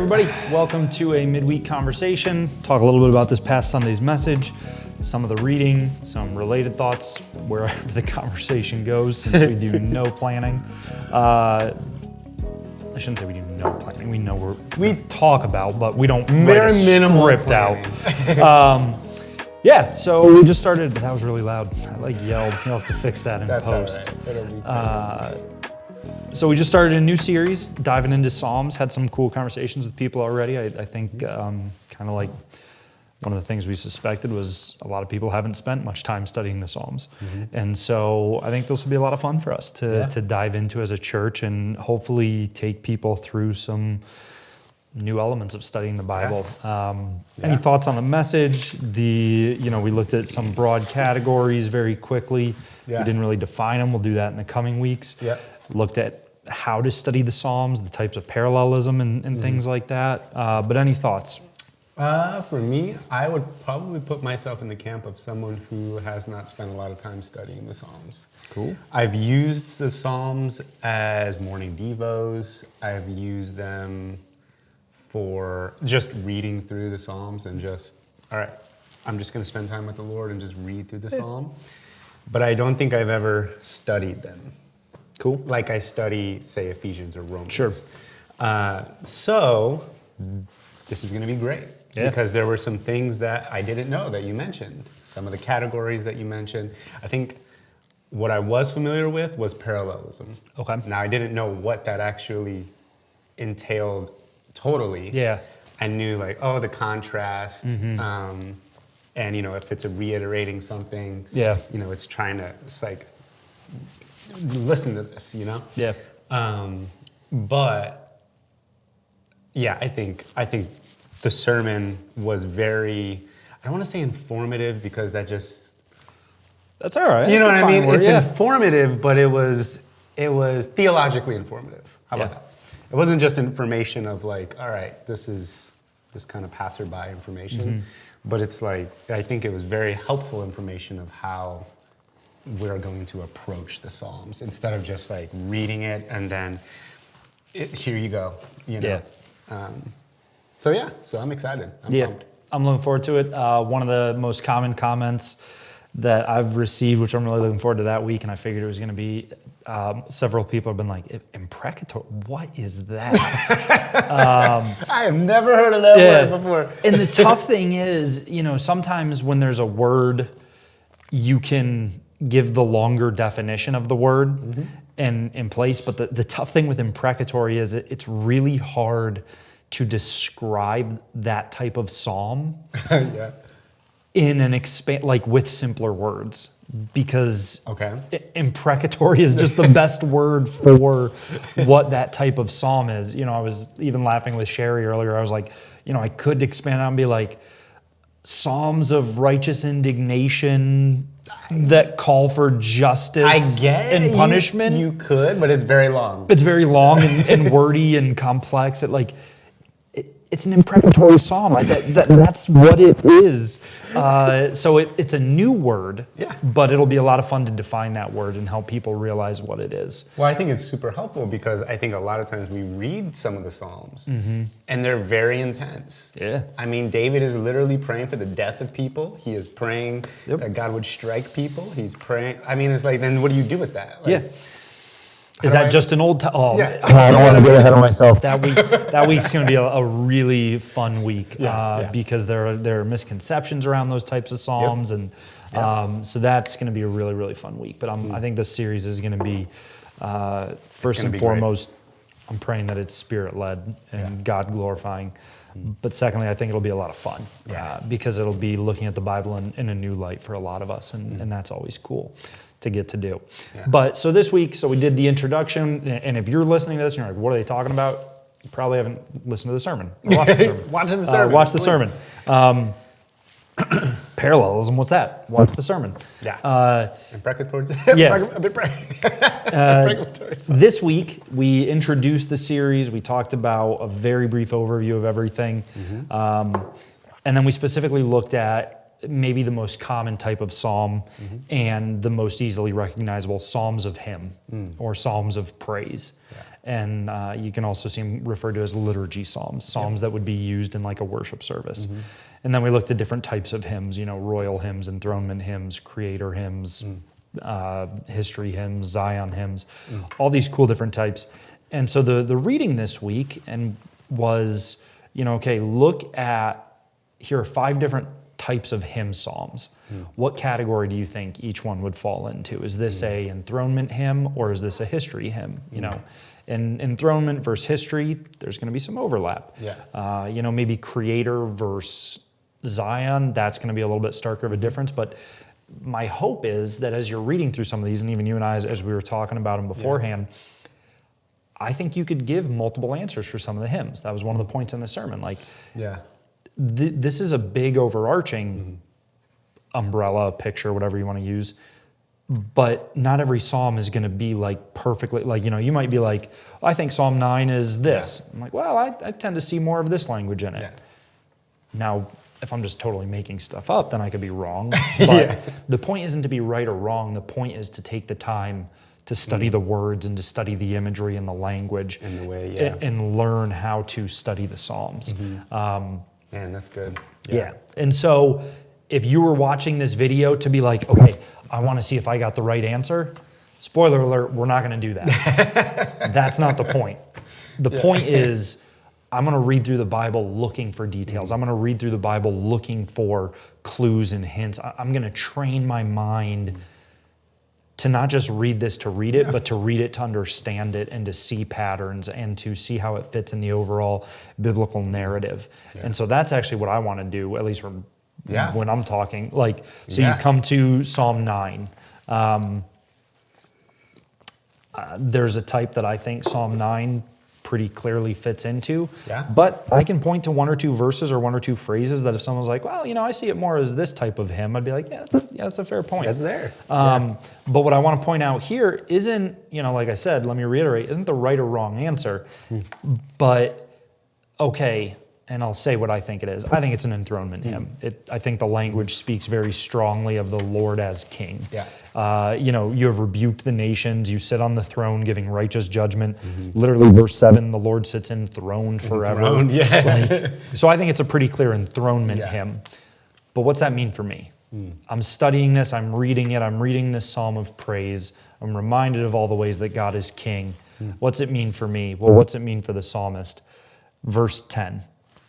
everybody. Welcome to a midweek conversation. Talk a little bit about this past Sunday's message, some of the reading, some related thoughts, wherever the conversation goes, since we do no planning. I shouldn't say we do no planning. We know we talk about, but we don't write a script out. Yeah, so we just started, but that was really loud. I yelled. You'll have to fix that in post. All right. So we just started a new series, diving into Psalms. Had some cool conversations with people already. I think kind of like one of the things we suspected was a lot of people haven't spent much time studying the Psalms. Mm-hmm. And so I think this will be a lot of fun for us to dive into as a church and hopefully take people through some new elements of studying the Bible. Any thoughts on the message? We looked at some broad categories very quickly. Yeah. We didn't really define them. We'll do that in the coming weeks. Yeah. Looked at how to study the Psalms, the types of parallelism and things like that. But any thoughts? For me, I would probably put myself in the camp of someone who has not spent a lot of time studying the Psalms. Cool. I've used the Psalms as morning devos. I've used them for just reading through the Psalms and all right, I'm just going to spend time with the Lord and just read through the Psalm. But I don't think I've ever studied them. Cool. Like I study, say, Ephesians or Romans. Sure. So this is going to be great because there were some things that I didn't know that you mentioned. Some of the categories that you mentioned. I think what I was familiar with was parallelism. Okay. Now, I didn't know what that actually entailed totally. Yeah. I knew the contrast. Mm-hmm. And, if it's reiterating something, it's trying to, listen to this, Yeah. But yeah, I think the sermon was very, I don't want to say informative because that's all right. You know what I mean? It's informative, but it was theologically informative. How about that? It wasn't just information of all right, this is just kind of passerby information, but it's I think it was very helpful information of how we're going to approach the Psalms instead of just reading it and then here you go, Yeah. So I'm excited. I'm pumped. I'm looking forward to it. One of the most common comments that I've received, which I'm really looking forward to that week, and I figured it was going to be, several people have been like, imprecatory, what is that? I have never heard of that word before. And the tough thing is, sometimes when there's a word, you can give the longer definition of the word and in place, but the tough thing with imprecatory is it's really hard to describe that type of psalm in an with simpler words, because imprecatory is just the best word for what that type of psalm is. I was even laughing with Sherry earlier. I was like, I could expand on and be like, psalms of righteous indignation that call for justice and punishment. You could, but it's very long. It's very long and wordy and complex. It's an imprecatory psalm. That's what it is. So it's a new word, but it'll be a lot of fun to define that word and help people realize what it is. Well, I think it's super helpful because I think a lot of times we read some of the Psalms and they're very intense. Yeah. I mean, David is literally praying for the death of people. He is praying that God would strike people. He's praying. I mean, it's then what do you do with that? Is that just an old? I don't want to get ahead of myself. That week's going to be a really fun week because there are misconceptions around those types of psalms, and so that's going to be a really, really fun week. But I think this series is going to be first and foremost. Great. I'm praying that it's Spirit-led and God glorifying. But secondly, I think it'll be a lot of fun because it'll be looking at the Bible in a new light for a lot of us, and that's always cool to get to do. Yeah. But so this week, we did the introduction, and if you're listening to this and you're like, what are they talking about? You probably haven't listened to the sermon. Watch the sermon. Watch the sermon. Parallelism, what's that? Watch the sermon. Yeah. Imprecatory. This week, we introduced the series. We talked about a very brief overview of everything. And then we specifically looked at maybe the most common type of psalm and the most easily recognizable, psalms of hymn or psalms of praise. Yeah. And you can also see them referred to as liturgy psalms that would be used in like a worship service. And then we looked at different types of hymns, royal hymns, enthronement hymns, creator hymns, history hymns, Zion hymns, all these cool different types. And so the reading this week was, look at, here are 5 different types of hymn psalms. What category do you think each one would fall into? Is this a enthronement hymn or is this a history hymn? In enthronement versus history, there's going to be some overlap. Yeah. Maybe creator versus Zion, that's going to be a little bit starker of a difference. But my hope is that as you're reading through some of these, and even you and I, as we were talking about them beforehand, I think you could give multiple answers for some of the hymns. That was one of the points in the sermon. This is a big overarching umbrella, picture, whatever you want to use. But not every psalm is going to be like perfectly, you might be like, I think Psalm 9 is this. I'm like, well, I tend to see more of this language in it. Yeah. Now, if I'm just totally making stuff up, then I could be wrong. But the point isn't to be right or wrong. The point is to take the time to study the words and to study the imagery and the language and the way, and learn how to study the Psalms. Man, that's good. Yeah. And so if you were watching this video to be like, okay, I want to see if I got the right answer, spoiler alert, we're not going to do that. That's not the point. The point is, I'm going to read through the Bible looking for details. I'm going to read through the Bible looking for clues and hints. I'm going to train my mind to not just read this to read it, but to read it to understand it and to see patterns and to see how it fits in the overall biblical narrative. And so that's actually what I want to do, at least from when I'm talking. You come to Psalm 9. There's a type that I think Psalm 9 pretty clearly fits into. But I can point to 1 or 2 verses or 1 or 2 phrases that if someone's like, well, I see it more as this type of hymn, I'd be like, that's a fair point. That's there. But what I want to point out here isn't, like I said, let me reiterate, isn't the right or wrong answer. But, okay, and I'll say what I think it is. I think it's an enthronement hymn. I think the language speaks very strongly of the Lord as King. You have rebuked the nations. You sit on the throne giving righteous judgment. Literally, verse 7, the Lord sits enthroned forever. So I think it's a pretty clear enthronement hymn. But what's that mean for me? I'm studying this. I'm reading it. I'm reading this psalm of praise. I'm reminded of all the ways that God is King. What's it mean for me? Well, what's it mean for the psalmist? Verse 10.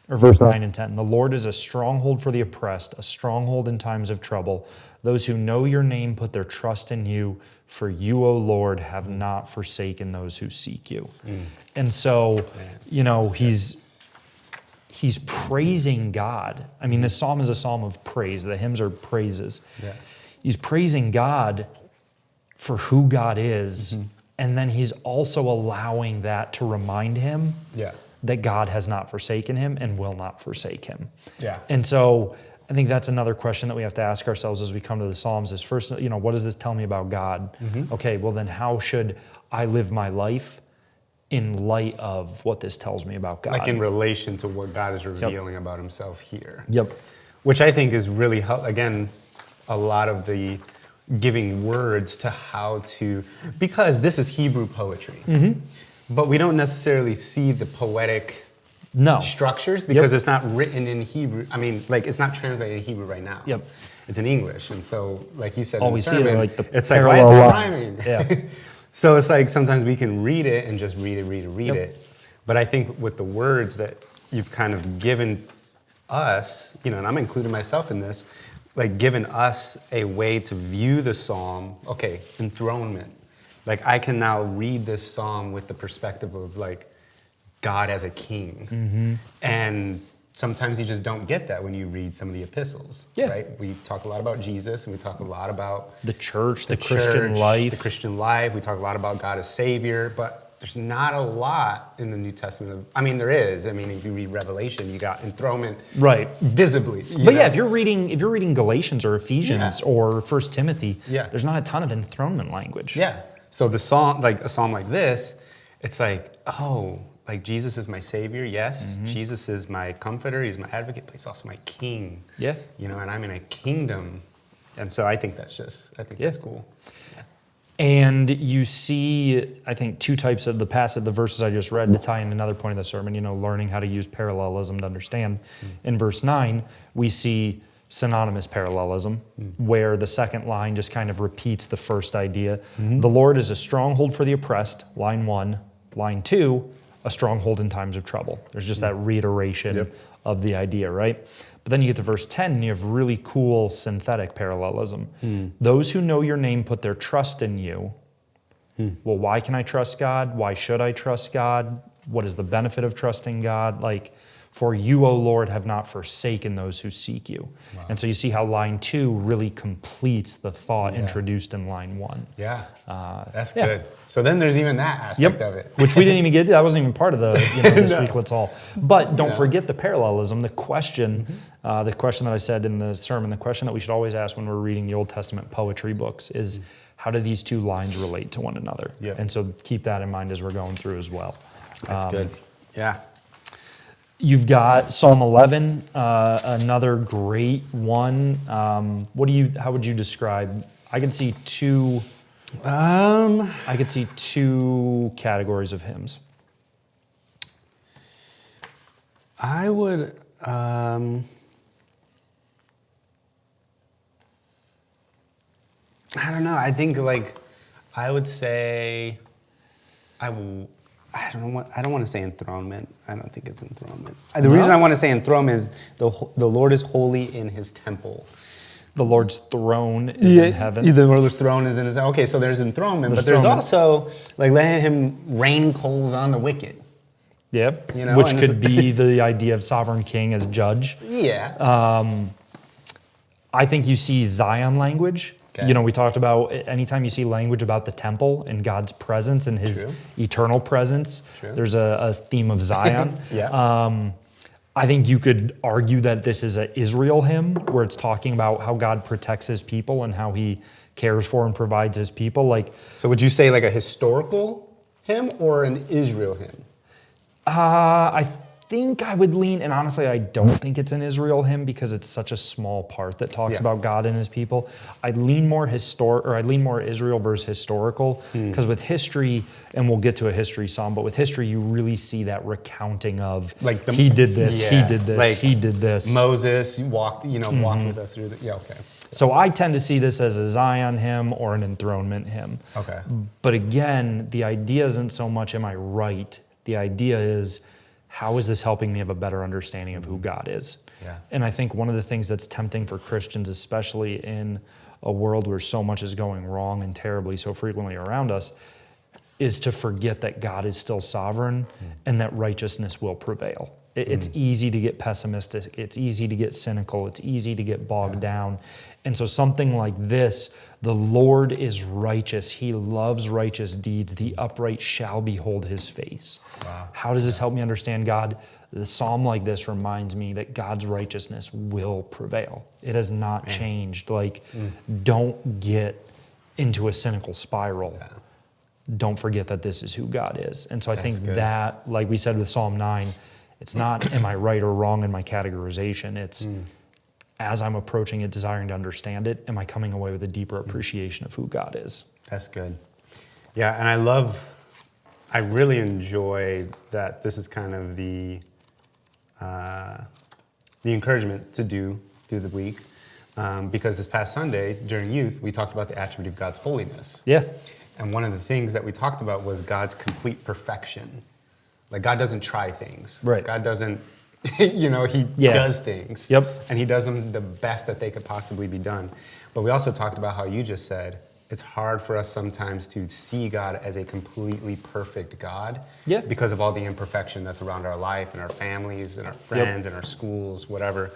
Or verse 9 and 10. The Lord is a stronghold for the oppressed, a stronghold in times of trouble. Those who know your name put their trust in you, for you, O Lord, have not forsaken those who seek you. And so, he's praising God. I mean, this psalm is a psalm of praise. The hymns are praises. He's praising God for who God is, and then he's also allowing that to remind him that God has not forsaken him and will not forsake him. And so I think that's another question that we have to ask ourselves as we come to the Psalms is first, what does this tell me about God? Okay, well then how should I live my life in light of what this tells me about God? Like in relation to what God is revealing about himself here. Yep. Which I think is really, again, a lot of the giving words to how to, because this is Hebrew poetry. But we don't necessarily see the poetic structures because it's not written in Hebrew. I mean, it's not translated in Hebrew right now. It's in English. And so, like you said in the sermon, it's like, why is it rhyming? So it's like sometimes we can read it and just read it. But I think with the words that you've kind of given us, and I'm including myself in this, given us a way to view the psalm, enthronement. I can now read this psalm with the perspective of God as a king. And sometimes you just don't get that when you read some of the epistles, right? We talk a lot about Jesus and we talk a lot about the church, the Christian life. The Christian life. We talk a lot about God as Savior, but there's not a lot in the New Testament. There is. If you read Revelation, you got enthronement visibly. But if you're reading Galatians or Ephesians or 1 Timothy, there's not a ton of enthronement language. So the song, a psalm like this, it's like Jesus is my savior, yes. Jesus is my comforter, he's my advocate, but he's also my king. Yeah. You know, and I'm in a kingdom. And so I think that's that's cool. Yeah. And you see, I think, two types of the verses I just read to tie in another point of the sermon, learning how to use parallelism to understand. In verse 9, we see synonymous parallelism, where the second line just kind of repeats the first idea. The Lord is a stronghold for the oppressed, line 1. Line 2, a stronghold in times of trouble. There's just that reiteration of the idea, right? But then you get to verse 10, and you have really cool synthetic parallelism. Those who know your name put their trust in you. Well, why can I trust God? Why should I trust God? What is the benefit of trusting God? For you, O Lord, have not forsaken those who seek you. Wow. And so you see how line 2 really completes the thought introduced in line 1. Yeah, that's good. So then there's even that aspect of it. Which we didn't even get to. That wasn't even part of the this week, let's all. But don't forget the parallelism, the question that I said in the sermon, the question that we should always ask when we're reading the Old Testament poetry books is, how do these two lines relate to one another? And so keep that in mind as we're going through as well. That's good. Yeah. You've got Psalm 11, another great one. How would you describe? I can see two. I could see two categories of hymns. I would. I don't know. I think I would say I don't want to say enthronement. I don't think it's enthronement. The reason I want to say enthronement is the Lord is holy in his temple. The Lord's throne is in heaven. The Lord's throne is in his. Okay, so there's enthronement, but there's also let him rain coals on the wicked. Yep. Which could be the idea of sovereign king as judge. Yeah. I think you see Zion language. Okay. We talked about anytime you see language about the temple and God's presence and his eternal presence, there's a theme of Zion. I think you could argue that this is an Israel hymn where it's talking about how God protects his people and how he cares for and provides his people. So would you say a historical hymn or an Israel hymn? I think I would lean, and honestly, I don't think it's an Israel hymn because it's such a small part that talks about God and his people. I'd lean more Israel versus historical, because with history, and we'll get to a history psalm, but with history, you really see that recounting of he did this, he did this, he did this. Moses walked with us through the, okay. So I tend to see this as a Zion hymn or an enthronement hymn. Okay. But again, the idea isn't so much, am I right? The idea is, how is this helping me have a better understanding of who God is? Yeah. And I think one of the things that's tempting for Christians, especially in a world where so much is going wrong and terribly so frequently around us, is to forget that God is still sovereign and that righteousness will prevail. It's easy to get pessimistic. It's easy to get cynical. It's easy to get bogged down. And so something like this, the Lord is righteous. He loves righteous deeds. The upright shall behold his face. Wow. How does this help me understand God? The psalm like this reminds me that God's righteousness will prevail. It has not changed. Don't get into a cynical spiral. Yeah. Don't forget that this is who God is. And so I think that, like we said with Psalm 9, it's not am I right or wrong in my categorization. It's as I'm approaching it, desiring to understand it, am I coming away with a deeper appreciation of who God is? That's good. Yeah, and I really enjoy that this is kind of the encouragement to do through the week. Because this past Sunday, during youth, we talked about the attribute of God's holiness. Yeah. And one of the things that we talked about was God's complete perfection. God doesn't try things. Right. God doesn't, he does things. Yep. And he does them the best that they could possibly be done. But we also talked about how you just said, it's hard for us sometimes to see God as a completely perfect God. Yeah. Because of all the imperfection that's around our life and our families and our friends and our schools, whatever.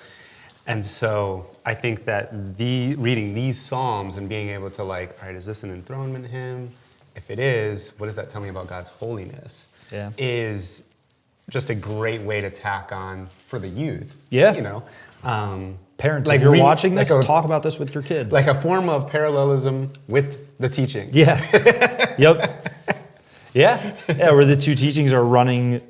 And so I think that reading these Psalms and being able to all right, is this an enthronement hymn? If it is, what does that tell me about God's holiness? Yeah. Is just a great way to tack on for the youth. Yeah. Parents, if you're watching this, talk about this with your kids. Like a form of parallelism with the teaching. Yeah. Yep. Yeah, where the two teachings are running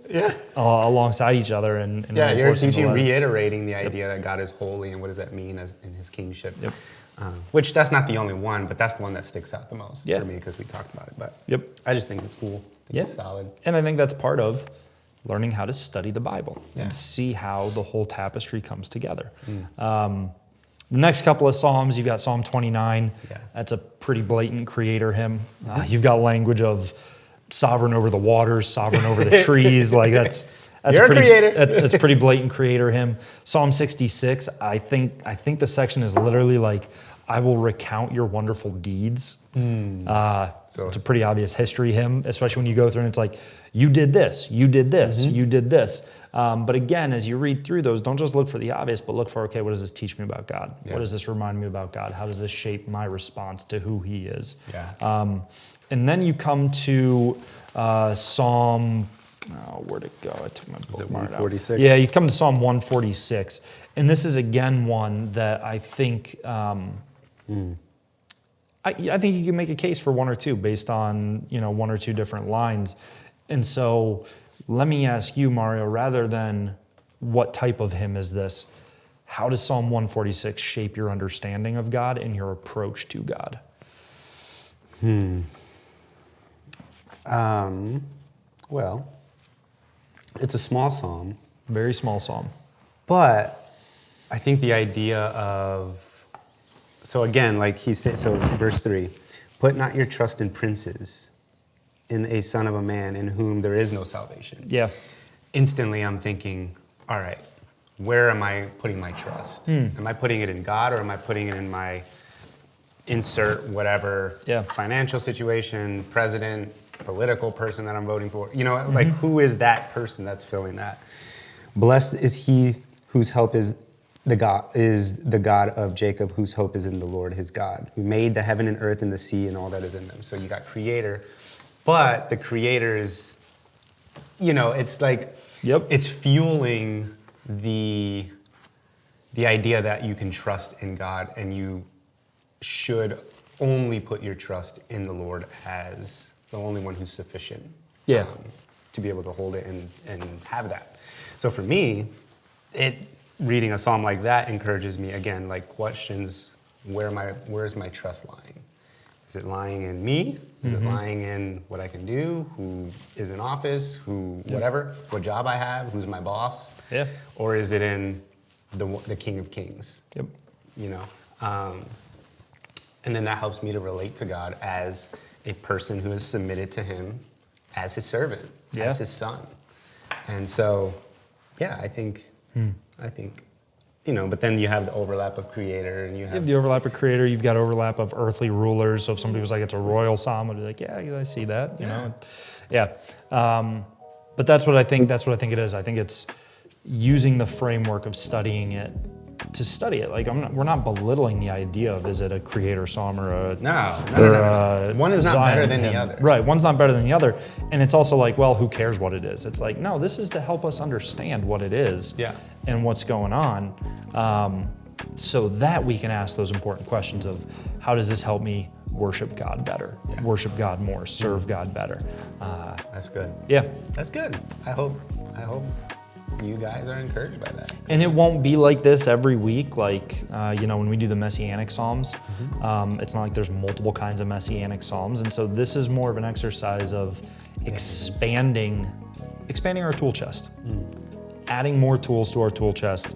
alongside each other. And Yeah, you're reinforcing the teaching, letter. reiterating the idea that God is holy and what does that mean in his kingship. Yep. Which that's not the only one, but that's the one that sticks out the most Yeah. for me because we talked about it. But Yep. I just think it's cool. I think it's solid. And I think that's part of learning how to study the Bible Yeah. and see how the whole tapestry comes together. The next couple of Psalms, you've got Psalm 29. Yeah. That's a pretty blatant creator hymn. You've got language of sovereign over the waters, sovereign over the trees. Like that's You're a pretty, creator. that's pretty blatant creator hymn. Psalm 66, I think the section is literally like, I will recount your wonderful deeds. It's a pretty obvious history hymn, especially when you go through and it's like, you did this, you did this, you did this. But again, as you read through those, don't just look for the obvious, but look for, okay, what does this teach me about God? Yeah. What does this remind me about God? How does this shape my response to who he is? Yeah. And then you come to Psalm, where'd it go? I took my bookmark out. 146? Yeah, you come to Psalm 146. And this is, again, one that I think, I think you can make a case for one or two based on, one or two different lines. And so let me ask you, Mario, rather than what type of hymn is this, how does Psalm 146 shape your understanding of God and your approach to God? Well, it's a small psalm, Very small psalm. but I think the idea of, so again, like he said, so verse 3, put not your trust in princes, in a son of a man in whom there is no salvation. Yeah. Instantly I'm thinking, all right, where am I putting my trust? Am I putting it in God or am I putting it in my insert whatever financial situation, president, political person that I'm voting for? Like who is that person that's filling that? Blessed is he whose help is the God of Jacob, whose hope is in the Lord his God, who made the heaven and earth and the sea and all that is in them. So you got creator, but the creator is, it's like, it's fueling the idea that you can trust in God and you should only put your trust in the Lord as the only one who's sufficient to be able to hold it and have that. So for me, reading a psalm like that encourages me, again, like questions, where's my trust lying? Is it lying in me? Is it lying in what I can do? Who is in office? Whatever, what job I have? Who's my boss? Yeah. Or is it in the King of Kings? Yep. And then that helps me to relate to God as a person who is submitted to him as his servant, as his son. And so, I think, but then you have the overlap of creator and you have the overlap of creator, you've got overlap of earthly rulers. So if somebody was like, it's a royal psalm, I'd be like, yeah, I see that, But that's what I think it is. I think it's using the framework of studying it to study it. Like we're not belittling the idea of, is it a creator psalm or a no. One is not better than the other. Right, one's not better than the other. And it's also like, well, who cares what it is? It's like, no, this is to help us understand what it is and what's going on, so that we can ask those important questions of, how does this help me worship God better, worship God more, serve God better? That's good. Yeah. That's good. I hope you guys are encouraged by that. And it won't be like this every week. Like, when we do the Messianic Psalms, it's not like there's multiple kinds of Messianic Psalms. And so this is more of an exercise of expanding our tool chest, adding more tools to our tool chest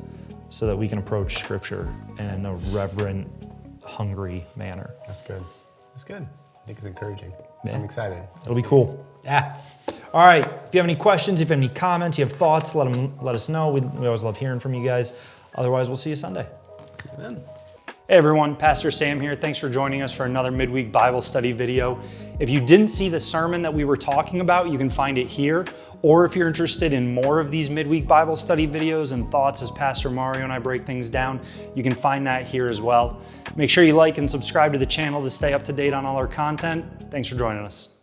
so that we can approach Scripture in a reverent, hungry manner. That's good. That's good. I think it's encouraging. Yeah. I'm excited. It'll be cool. Yeah. All right. If you have any questions, if you have any comments, you have thoughts, let us know. We always love hearing from you guys. Otherwise, we'll see you Sunday. See you then. Hey everyone, Pastor Sam here. Thanks for joining us for another midweek Bible study video. If you didn't see the sermon that we were talking about, you can find it here. Or if you're interested in more of these midweek Bible study videos and thoughts as Pastor Mario and I break things down, you can find that here as well. Make sure you like and subscribe to the channel to stay up to date on all our content. Thanks for joining us.